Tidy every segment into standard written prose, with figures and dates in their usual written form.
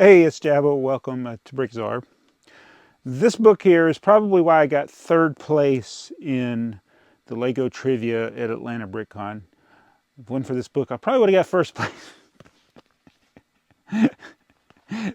Hey, it's Jabba. Welcome to BrickTsar. This book here is probably why I got third place in the Lego trivia at Atlanta BrickCon. If it wasn't for this book, I probably would have got first place.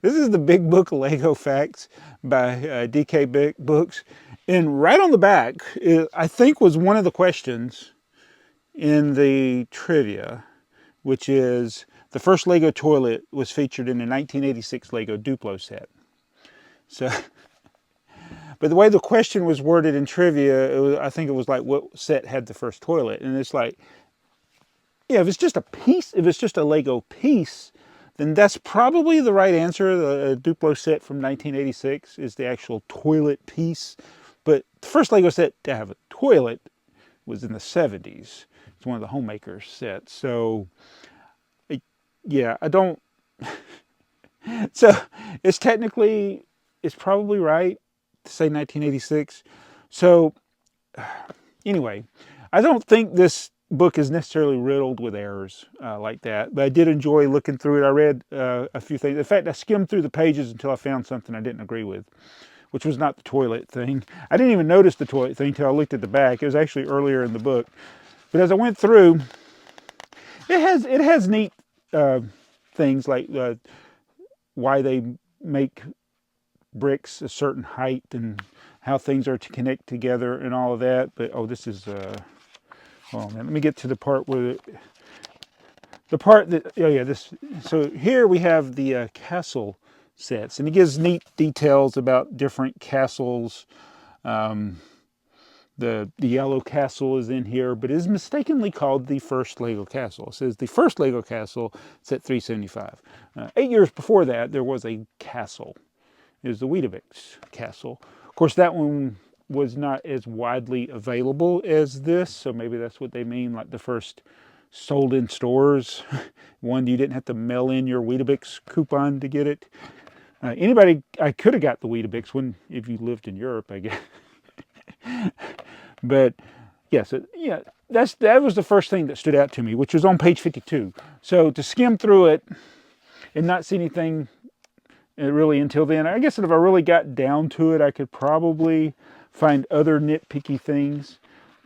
This is the Big Book Lego Facts by DK Books. And right on the back, I think was one of the questions in the trivia, which is the first Lego toilet was featured in the 1986 Lego Duplo set. So, but the way the question was worded in trivia, I think it was like, what set had the first toilet? And it's like, yeah, if it's just a piece, if it's just a Lego piece, then that's probably the right answer. The Duplo set from 1986 is the actual toilet piece. But the first Lego set to have a toilet was in the 70s. It's one of the Homemaker sets. So, yeah, I don't... So, it's probably right to say 1986. So, anyway, I don't think this book is necessarily riddled with errors like that, but I did enjoy looking through it. I read a few things. In fact, I skimmed through the pages until I found something I didn't agree with, which was not the toilet thing. I didn't even notice the toilet thing until I looked at the back. It was actually earlier in the book. But as I went through, it has neat things like why they make bricks a certain height and how things are to connect together and all of that. But this is hold on, man. Let me get to the part where so here we have the castle sets, and it gives neat details about different castles. The yellow castle is in here, but it is mistakenly called the first Lego castle. It says the first Lego castle set 375. 8 years before that, there was a castle. It was the BrickTsar castle. Of course, that one was not as widely available as this, so maybe that's what they mean, like the first sold in stores. One you didn't have to mail in your BrickTsar coupon to get it. I could have got the BrickTsar if you lived in Europe, I guess. But yes, that was the first thing that stood out to me, which was on page 52. So to skim through it and not see anything really until then, I guess if I really got down to it, I could probably find other nitpicky things.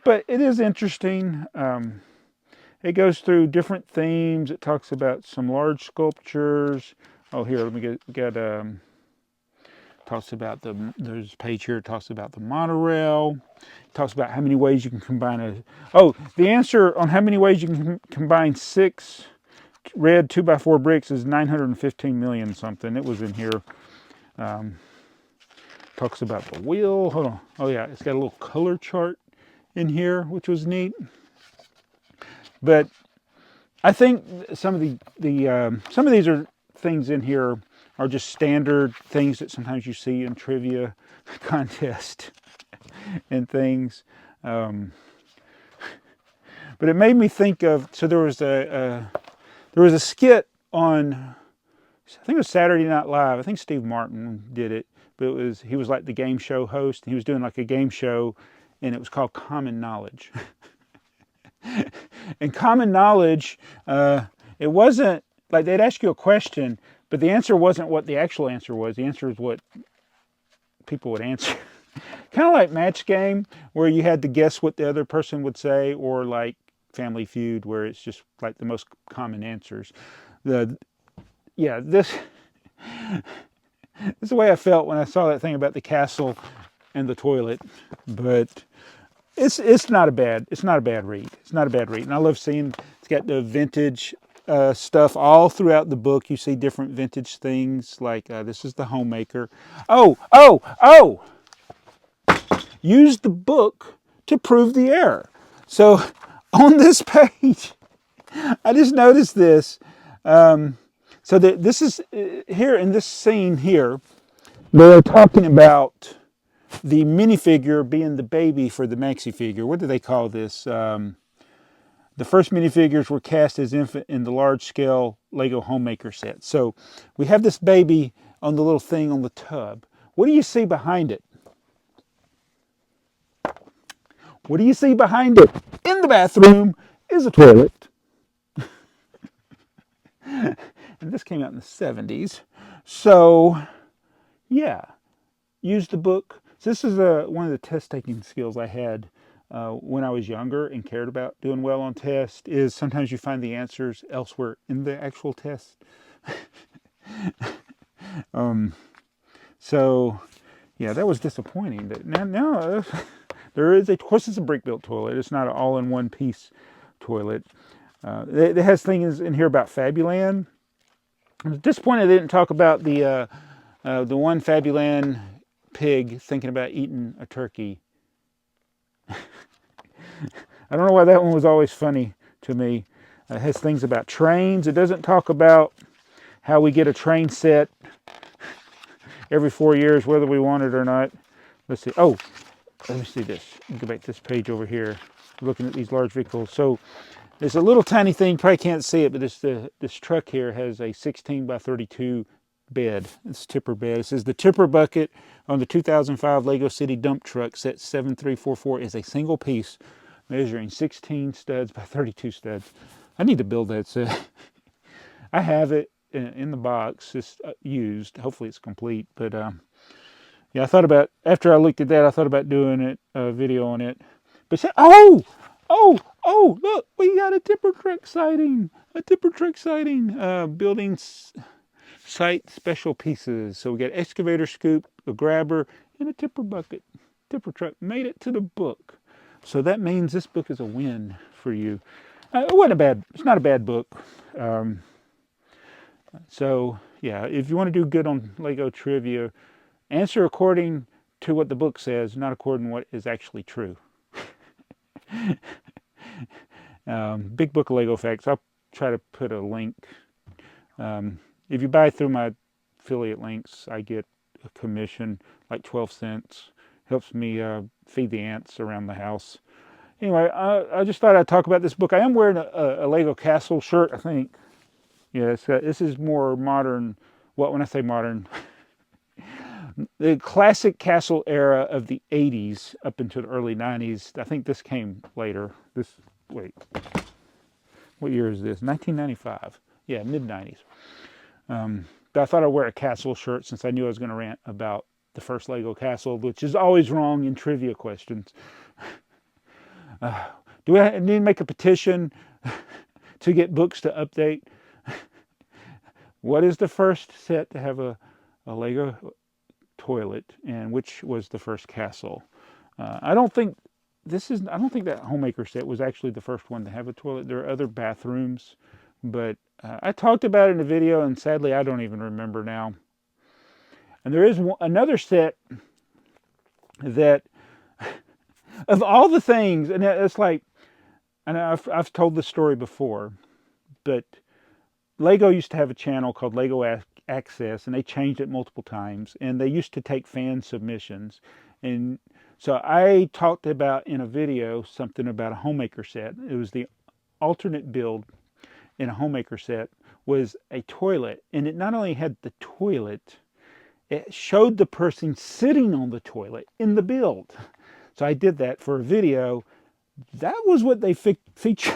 But it is interesting. It goes through different themes. It talks about some large sculptures. Oh, here, let me get talks about there's a page here, it talks about the monorail. It talks about how many ways you can combine the answer on how many ways you can combine 6 red 2x4 bricks is 915 million something. It was in here. Talks about the wheel. Hold on. Oh yeah, it's got a little color chart in here, which was neat. But I think some of these are things in here are just standard things that sometimes you see in trivia contest and things. But it made me think of, so there was a skit on, I think it was Saturday Night Live. I think Steve Martin did it, but he was like the game show host. He was doing like a game show, and it was called Common Knowledge. And Common Knowledge, it wasn't like they'd ask you a question, but the answer wasn't what the actual answer was. The answer is what people would answer. Kind of like Match Game, where you had to guess what the other person would say, or like Family Feud, where it's just like the most common answers. This is the way I felt when I saw that thing about the castle and the toilet. But it's not a bad read. It's not a bad read, and I love seeing it's got the vintage stuff all throughout the book. You see different vintage things, like this is the Homemaker. Use the book to prove the error. So on this page, I just noticed this. So this is here in this scene here, they're talking about the minifigure being the baby for the maxi figure. What do they call this? The first minifigures were cast as infant in the large-scale Lego Homemaker set. So we have this baby on the little thing on the tub. What do you see behind it? What do you see behind it? In the bathroom is a toilet. And this came out in the 70s. So, yeah, use the book. So this is one of the test taking skills I had when I was younger and cared about doing well on tests. Is sometimes you find the answers elsewhere in the actual test. So, yeah, that was disappointing. Now there is of course, it's a brick built toilet. It's not an all in one piece toilet. It has things in here about Fabuland. I was disappointed they didn't talk about the one Fabuland pig thinking about eating a turkey. I don't know why that one was always funny to me. It has things about trains. It doesn't talk about how we get a train set every 4 years, whether we want it or not. Let's see. Oh, let me see this. Go back to this page over here. Looking at these large vehicles. So there's a little tiny thing. Probably can't see it, but this truck here has a 16 by 32 bed. It's tipper bed. It says the tipper bucket on the 2005 Lego City dump truck set 7344 is a single piece measuring 16 studs by 32 studs. I need to build that set. I have it in the box. It's used. Hopefully it's complete. But yeah, I thought about, after I looked at that, I thought about doing it, a video on it. But look, we got a tipper truck sighting. A tipper truck sighting. Building site special pieces. So we got excavator scoop, a grabber, and a tipper bucket. Tipper truck made it to the book. So that means this book is a win for you. It wasn't a bad, it's not a bad book. So yeah, if you want to do good on Lego trivia, answer according to what the book says, not according to what is actually true. Big Book of Lego Facts. I'll try to put a link. If you buy through my affiliate links, I get a commission, like 12 cents. Helps me feed the ants around the house. Anyway, I just thought I'd talk about this book. I am wearing a Lego Castle shirt, I think. Yeah, this is more modern. Well, when I say modern, the classic castle era of the 80s up into the early 90s. I think this came later. Wait, what year is this? 1995. Yeah, mid-90s. But I thought I'd wear a castle shirt since I knew I was going to rant about the first Lego castle, which is always wrong in trivia questions. Do I need to make a petition to get books to update? What is the first set to have a Lego toilet, and which was the first castle? I don't think that Homemaker set was actually the first one to have a toilet. There are other bathrooms, but I talked about it in a video, and sadly I don't even remember now. And there is another set that, of all the things, and it's like, and I've told this story before, but Lego used to have a channel called Lego Access, and they changed it multiple times, and they used to take fan submissions. And so I talked about in a video something about a Homemaker set. It was the alternate build in a Homemaker set was a toilet, and it not only had the toilet, it showed the person sitting on the toilet in the build. So I did that for a video. That was what they featured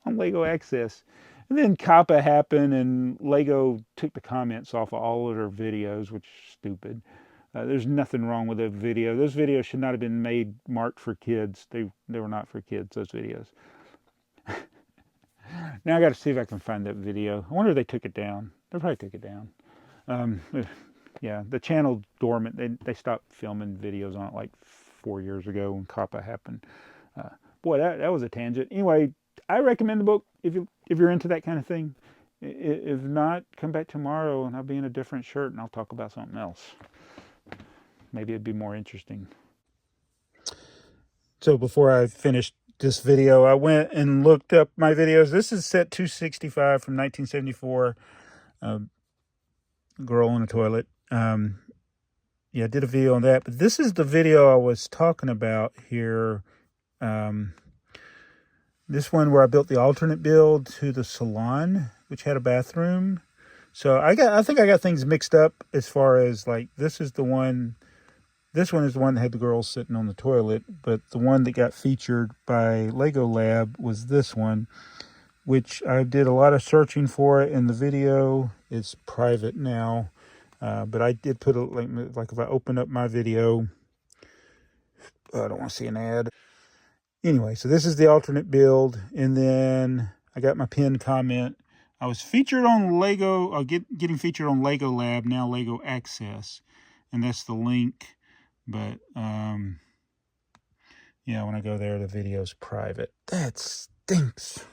on Lego Access. And then COPPA happened, and Lego took the comments off of all of their videos, which is stupid. There's nothing wrong with the video. Those videos should not have been marked for kids. They were not for kids, those videos. Now I got to see if I can find that video. I wonder if they took it down. They probably took it down. Yeah, the channel dormant. They stopped filming videos on it like 4 years ago when COPPA happened. Boy, that was a tangent. Anyway, I recommend the book if you're into that kind of thing. If not, come back tomorrow and I'll be in a different shirt and I'll talk about something else. Maybe it'd be more interesting. So before I finished this video, I went and looked up my videos. This is set 265 from 1974. Girl in a toilet. Yeah, I did a video on that. But this is the video I was talking about here. This one where I built the alternate build to the salon, which had a bathroom. So I think I got things mixed up as far as like this one is the one that had the girls sitting on the toilet, but the one that got featured by Lego Lab was this one. which I did a lot of searching for it in the video. It's private now, but I did put a link, like if I open up my video, I don't want to see an ad. Anyway, so this is the alternate build, and then I got my pinned comment. I was featured on Lego, getting featured on Lego Lab, now Lego Access, and that's the link. But yeah, when I go there, the video's private. That stinks.